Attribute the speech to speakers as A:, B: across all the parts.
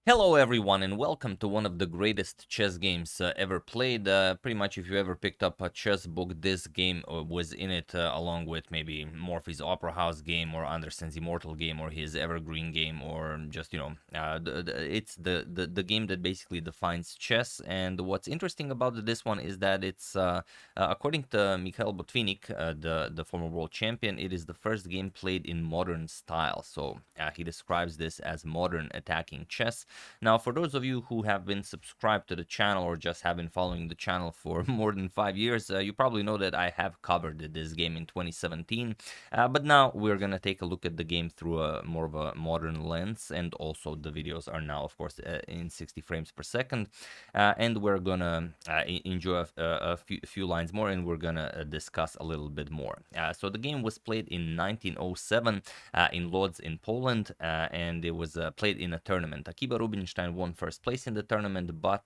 A: Hello everyone and welcome to one of the greatest chess games ever played. Pretty much if you ever picked up a chess book, this game was in it along with maybe Morphy's Opera House game or Andersen's Immortal game or his Evergreen game or just, it's the game that basically defines chess. And what's interesting about this one is that it's, according to Mikhail Botvinnik, the former world champion, it is the first game played in modern style. So he describes this as modern attacking chess. Now, for those of you who have been subscribed to the channel or just have been following the channel for more than 5 years, you probably know that I have covered this game in 2017. But now we're gonna take a look at the game through a more of a modern lens, and also the videos are now, of course, in 60 frames per second. And we're gonna enjoy a few lines more, and we're gonna discuss a little bit more. So the game was played in 1907 in Lodz in Poland, and it was played in a tournament. Akiba Rubinstein won first place in the tournament, but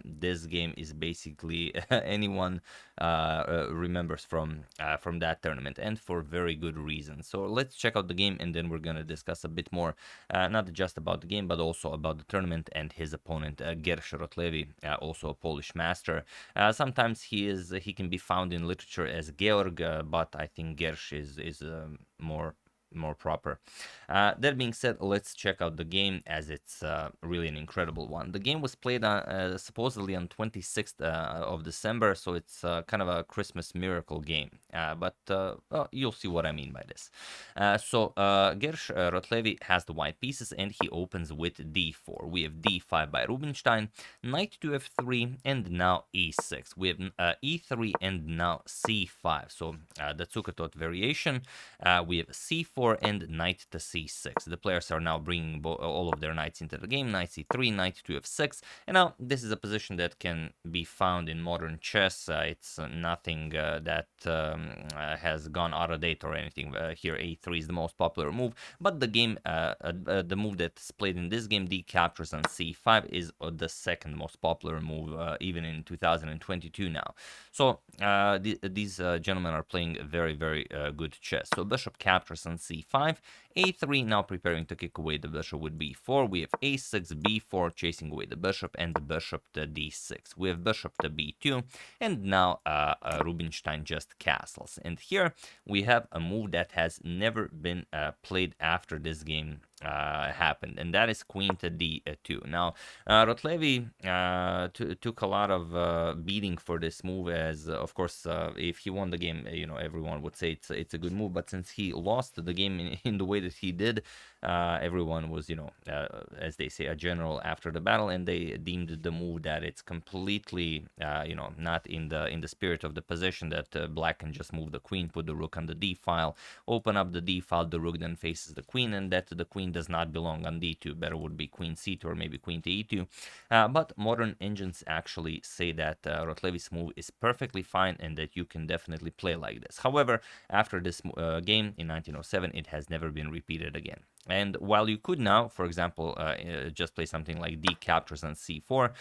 A: this game is basically anyone remembers from that tournament, and for very good reason. So let's check out the game, and then we're gonna discuss a bit more, not just about the game, but also about the tournament and his opponent, Georg Rotlewi, also a Polish master. Sometimes he can be found in literature as Georg, but I think Georg is more proper. That being said, let's check out the game, as it's really an incredible one. The game was played supposedly on 26th of December, so it's kind of a Christmas miracle game. But well, you'll see what I mean by this. Georg Rotlewi has the white pieces, and he opens with d4. We have d5 by Rubinstein, knight to f3, and now e6. We have e3 and now c5. So the Zukertort variation. We have c4 and knight to c6. The players are now bringing all of their knights into the game. Knight c3, knight to f6. And now this is a position that can be found in modern chess. It's nothing that has gone out of date or anything. Here a3 is the most popular move, but the move that's played in this game, d captures on c5, is the second most popular move, even in 2022 now. So these gentlemen are playing very, very good chess. So bishop captures on c5, a3 now preparing to kick away the bishop with b4. We have a6, b4 chasing away the bishop, and the bishop to d6. We have bishop to b2, and now Rubinstein just castles. And here we have a move that has never been played after this game happened, and that is queen to d2. Now, Rotlewi took a lot of beating for this move, as of course, if he won the game, everyone would say it's a good move. But since he lost the game in the way that he did, everyone was, as they say, a general after the battle, and they deemed the move that it's completely, not in the spirit of the position, that black can just move the queen, put the rook on the d file, open up the d file, the rook then faces the queen, and that the queen does not belong on d2. Better would be queen c2 or maybe queen to e2. But modern engines actually say that Rotlewi's move is perfectly fine and that you can definitely play like this. However, after this game in 1907, it has never been repeated again. And while you could now, for example, just play something like d captures on c4,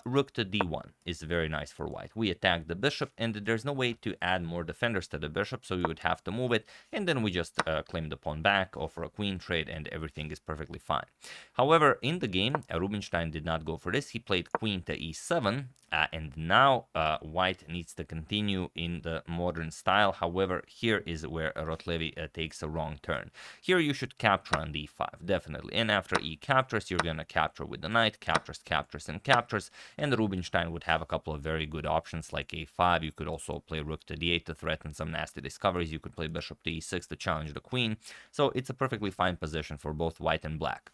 A: rook to d1 is very nice for white. We attack the bishop, and there's no way to add more defenders to the bishop, so we would have to move it, and then we just claim the pawn back, offer a queen trade, and everything is perfectly fine. However, in the game, Rubinstein did not go for this. He played queen to e7, and now white needs to continue in the modern style. However, here is where Rotlewi takes a wrong turn. Here you should capture on d5, definitely. And after e captures, you're going to capture with the knight, captures, and captures. And Rubinstein would have a couple of very good options like a5. You could also play rook to d8 to threaten some nasty discoveries. You could play bishop to e6 to challenge the queen. So it's a perfectly fine position for both white and black.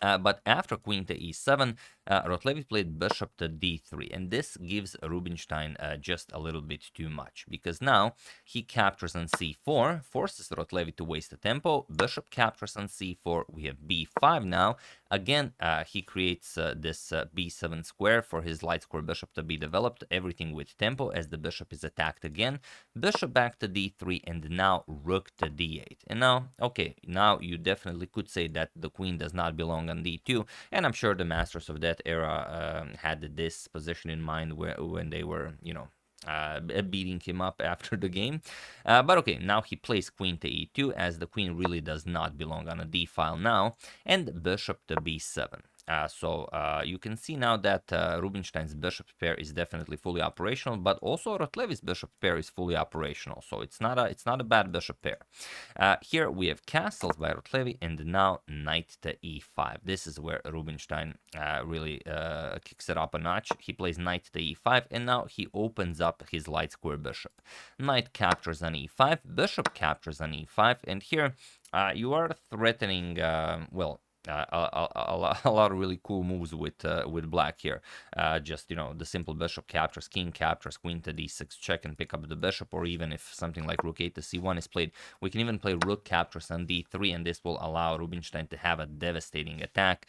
A: But after queen to e7, Rotlewi played bishop to d3, and this gives Rubinstein just a little bit too much, because now he captures on c4, forces Rotlewi to waste the tempo. Bishop captures on c4. We have b5 now. Again, he creates this b7 square for his light square bishop to be developed, everything with tempo, as the bishop is attacked again. Bishop back to d3, and now rook to d8. And now, okay, now you definitely could say that the queen does not belong on d2, and I'm sure the masters of that era had this position in mind when they were, beating him up after the game. But okay, now he plays queen to e2, as the queen really does not belong on a d file now, and bishop to b7. You can see now that Rubinstein's bishop pair is definitely fully operational, but also Rotlewi's bishop pair is fully operational. So it's not a bad bishop pair. Here we have castles by Rotlewi, and now knight to e5. This is where Rubinstein really kicks it up a notch. He plays knight to e5, and now he opens up his light square bishop. Knight captures on e5, bishop captures on e5, and here you are threatening, well, a lot of really cool moves with black here. Just, you know, the simple bishop captures, king captures, queen to d6 check and pick up the bishop, or even if something like rook 8 to c1 is played, we can even play rook captures on d3, and this will allow Rubinstein to have a devastating attack.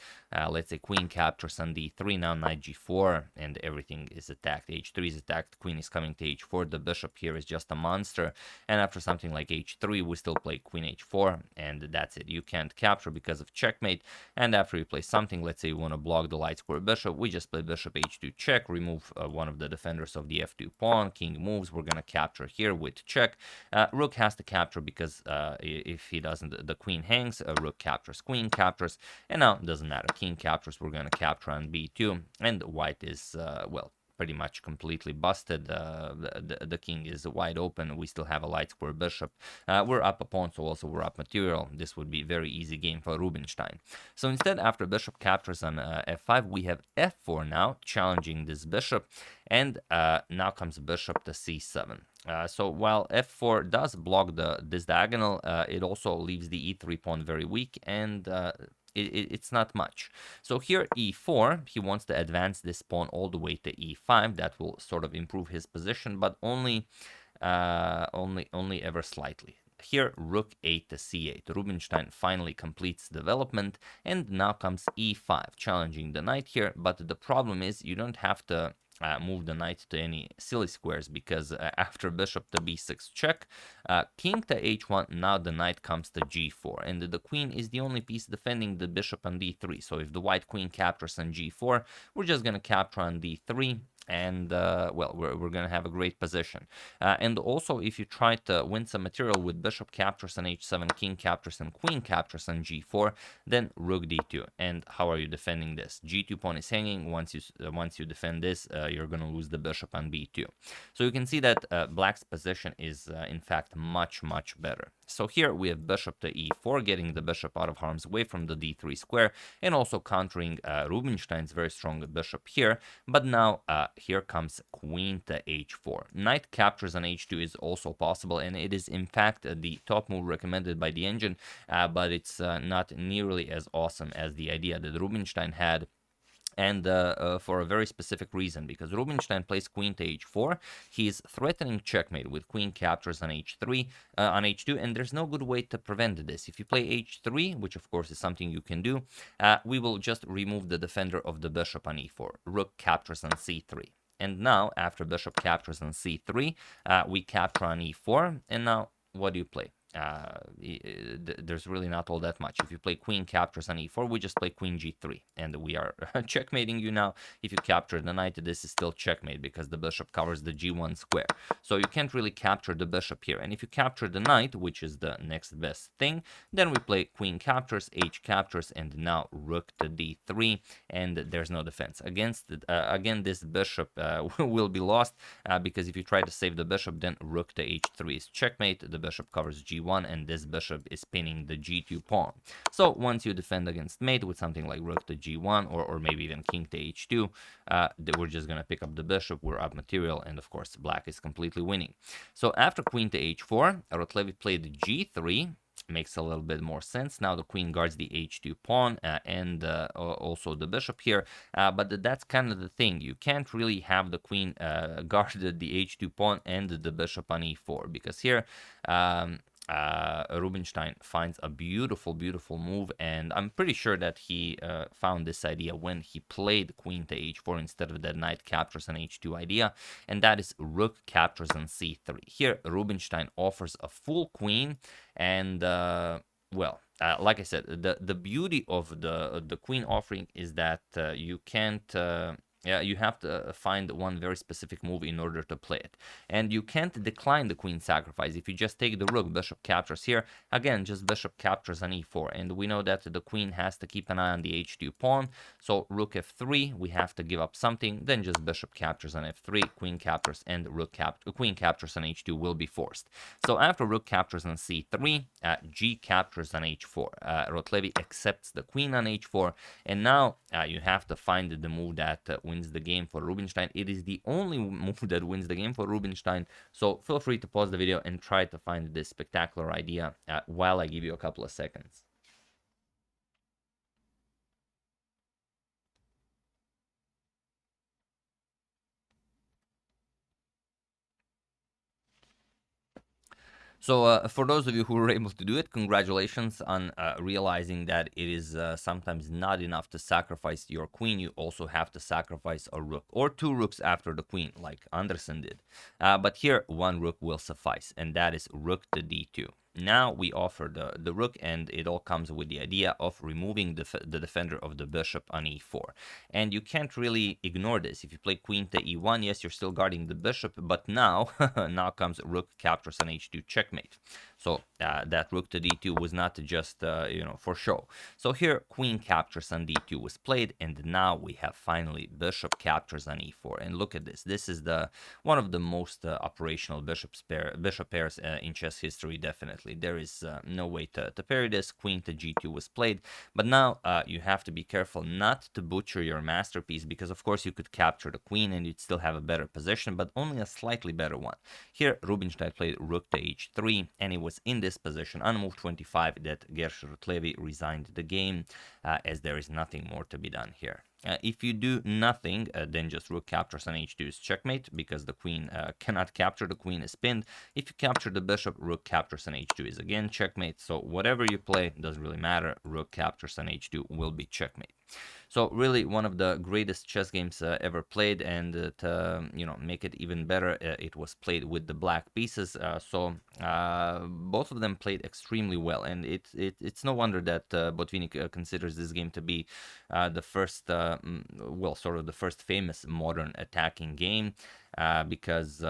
A: Let's say queen captures on d3, now knight g4, and everything is attacked. h3 is attacked, queen is coming to h4, the bishop here is just a monster, and after something like h3, we still play queen h4, and that's it. You can't capture because of checkmate. And after you play something, let's say you want to block the light square bishop, we just play bishop h2 check, remove one of the defenders of the f2 pawn, king moves, we're going to capture here with check. Rook has to capture because if he doesn't, the queen hangs, rook captures, queen captures, and now it doesn't matter, king captures, we're going to capture on b2, and white is, well, pretty much completely busted. The king is wide open. We still have a light square bishop. We're up a pawn, so also we're up material. This would be a very easy game for Rubinstein. So instead, after bishop captures on f5, we have f4 now, challenging this bishop, and now comes bishop to c7. So while f4 does block this diagonal, it also leaves the e3 pawn very weak, and it's not much. So here e4, he wants to advance this pawn all the way to e5. That will sort of improve his position, but only ever slightly. Here, rook 8 to c8. Rubinstein finally completes development, and now comes e5, challenging the knight here. But the problem is you don't have to move the knight to any silly squares, because after bishop to b6 check, king to h1, now the knight comes to g4, and the queen is the only piece defending the bishop on d3. So if the white queen captures on g4, we're just going to capture on d3, and well, we're going to have a great position. And also, if you try to win some material with bishop captures on h7, king captures and queen captures on g4, then rook d2. And how are you defending this? g2 pawn is hanging. Once you defend this, you're going to lose the bishop on b2. So you can see that black's position is in fact much better. So here we have bishop to e4, getting the bishop out of harm's way from the d3 square, and also countering Rubinstein's very strong bishop here. But now here comes queen to h4. Knight captures on h2 is also possible, and it is in fact the top move recommended by the engine, but it's not nearly as awesome as the idea that Rubinstein had. And for a very specific reason, because Rubinstein plays queen to h4, he's threatening checkmate with queen captures on h3, on h2, and there's no good way to prevent this. If you play h3, which of course is something you can do, we will just remove the defender of the bishop on e4. Rook captures on c3. And now, after bishop captures on c3, we capture on e4, and now what do you play? There's really not all that much. If you play queen captures on e4, we just play queen g3, and we are checkmating you now. If you capture the knight, this is still checkmate because the bishop covers the g1 square. So you can't really capture the bishop here. And if you capture the knight, which is the next best thing, then we play queen captures, h captures, and now rook to d3, and there's no defense. Again, this bishop will be lost because if you try to save the bishop, then rook to h3 is checkmate. The bishop covers g1, and this bishop is pinning the g2 pawn. So once you defend against mate with something like rook to g1, or maybe even king to h2, we're just going to pick up the bishop, we're up material, and of course black is completely winning. So after queen to h4, Rotlewi played g3. Makes a little bit more sense. Now the queen guards the h2 pawn and also the bishop here, but that's kind of the thing. You can't really have the queen guard the h2 pawn and the bishop on e4, because here Rubinstein finds a beautiful move, and I'm pretty sure that he found this idea when he played queen to h4 instead of that knight captures on h2 idea, and that is rook captures on c3. Here Rubinstein offers a full queen, and well, like I said, the beauty of the queen offering is that you can't you have to find one very specific move in order to play it. And you can't decline the queen sacrifice. If you just take the rook, bishop captures here. Again, just bishop captures on e4. And we know that the queen has to keep an eye on the h2 pawn. So rook f3, we have to give up something. Then just bishop captures on f3, queen captures, and queen captures on h2 will be forced. So after rook captures on c3, g captures on h4. Rotlewi accepts the queen on h4. And now you have to find the move that wins the game for Rubinstein. It is the only move that wins the game for Rubinstein. So feel free to pause the video and try to find this spectacular idea while I give you a couple of seconds. So for those of you who were able to do it, congratulations on realizing that it is sometimes not enough to sacrifice your queen. You also have to sacrifice a rook or two rooks after the queen, like Anderson did. But here, one rook will suffice, and that is rook to d2. Now we offer the rook, and it all comes with the idea of removing the defender of the bishop on e4. And you can't really ignore this. If you play queen to e1, yes, you're still guarding the bishop, but now, now comes rook captures on h2 checkmate. So that rook to d2 was not just, for show. So here, queen captures on d2 was played, and now we have finally bishop captures on e4. And look at this. This is one of the most operational bishop pairs in chess history, definitely. There is no way to parry this. Queen to g2 was played, but now you have to be careful not to butcher your masterpiece, because of course you could capture the queen and you'd still have a better position, but only a slightly better one. Here Rubinstein played rook to h3, and it was in this position on move 25 that Georg Rotlewi resigned the game, as there is nothing more to be done here. If you do nothing, then just rook captures on h2 is checkmate, because the queen cannot capture, the queen is pinned. If you capture the bishop, rook captures on h2 is again checkmate. So whatever you play, doesn't really matter, rook captures on h2 will be checkmate. So really one of the greatest chess games ever played, and to make it even better, it was played with the black pieces. So both of them played extremely well, and it's no wonder that Botvinnik considers this game to be the first, sort of the first famous modern attacking game. Because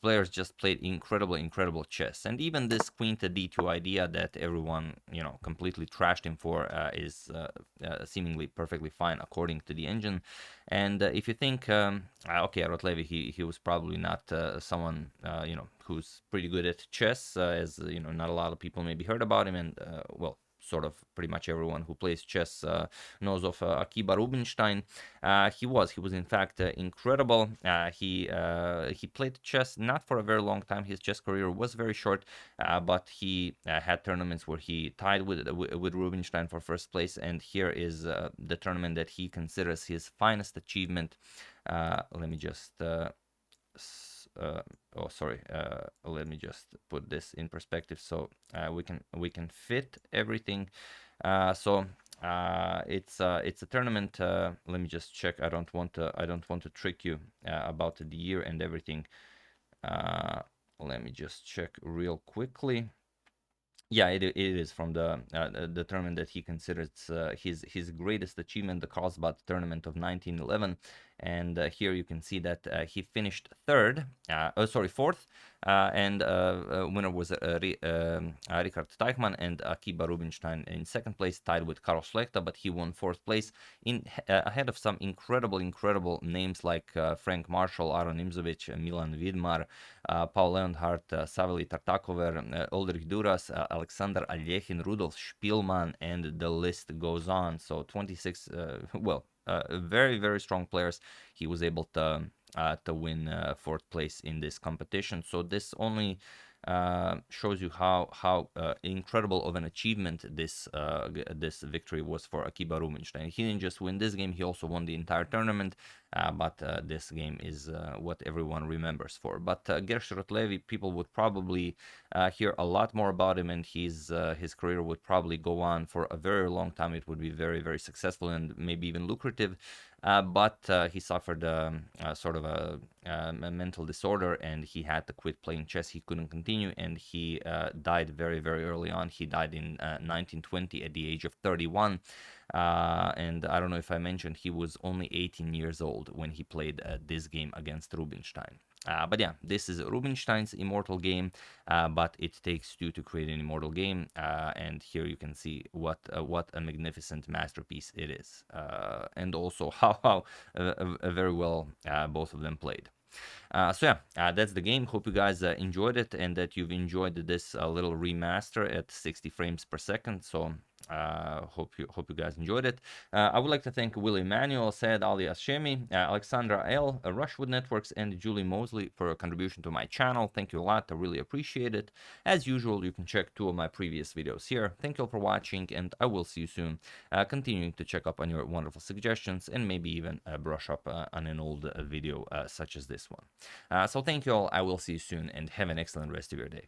A: players just played incredible chess, and even this queen to d2 idea that everyone completely trashed him for is seemingly perfectly fine according to the engine. And if you think, okay, Rotlewi, he was probably not someone who's pretty good at chess, as not a lot of people maybe heard about him, and sort of pretty much everyone who plays chess knows of Akiba Rubinstein. He was in fact incredible. He played chess not for a very long time. His chess career was very short, but he had tournaments where he tied with Rubinstein for first place. And here is the tournament that he considers his finest achievement. Let me just let me just put this in perspective so we can fit everything. It's a tournament. Let me just check. I don't want to trick you about the year and everything. Let me just check real quickly. Yeah, it is from the tournament that he considers his greatest achievement, the Carlsbad tournament of 1911. And here you can see that he finished fourth, and winner was Richard Teichmann, and Akiba Rubinstein in second place, tied with Karol Slechta, but he won fourth place ahead of some incredible names like Frank Marshall, Aron Nimzovic, Milan Vidmar, Paul Leonhardt, Savely Tartakover, Ulrich Duras, Alexander Aljechin, Rudolf Spielmann, and the list goes on. So 26, very strong players. He was able to win fourth place in this competition. So this only shows you how incredible of an achievement this victory was for Akiba Rubinstein. He didn't just win this game; he also won the entire tournament. But this game is what everyone remembers for. But Georg Rotlewi, people would probably hear a lot more about him, and his career would probably go on for a very long time. It would be very successful and maybe even lucrative. but he suffered sort of a mental disorder, and he had to quit playing chess. He couldn't continue, and he died very, very early on. He died in 1920 at the age of 31. And I don't know if I mentioned, he was only 18 years old when he played this game against Rubinstein. But yeah, this is Rubinstein's Immortal game, but it takes two to create an Immortal game, and here you can see what a magnificent masterpiece it is, and also how very well both of them played. So yeah, that's the game. Hope you guys enjoyed it, and that you've enjoyed this little remaster at 60 frames per second. So hope you guys enjoyed it. I would like to thank Willie Manuel, Said Ali Ashemi, Alexandra L, Rushwood Networks, and Julie Mosley for a contribution to my channel. Thank you a lot. I really appreciate it. As usual, you can check 2 of my previous videos here. Thank you all for watching, and I will see you soon. Continuing to check up on your wonderful suggestions, and maybe even brush up on an old video such as this one. So thank you all. I will see you soon, and have an excellent rest of your day.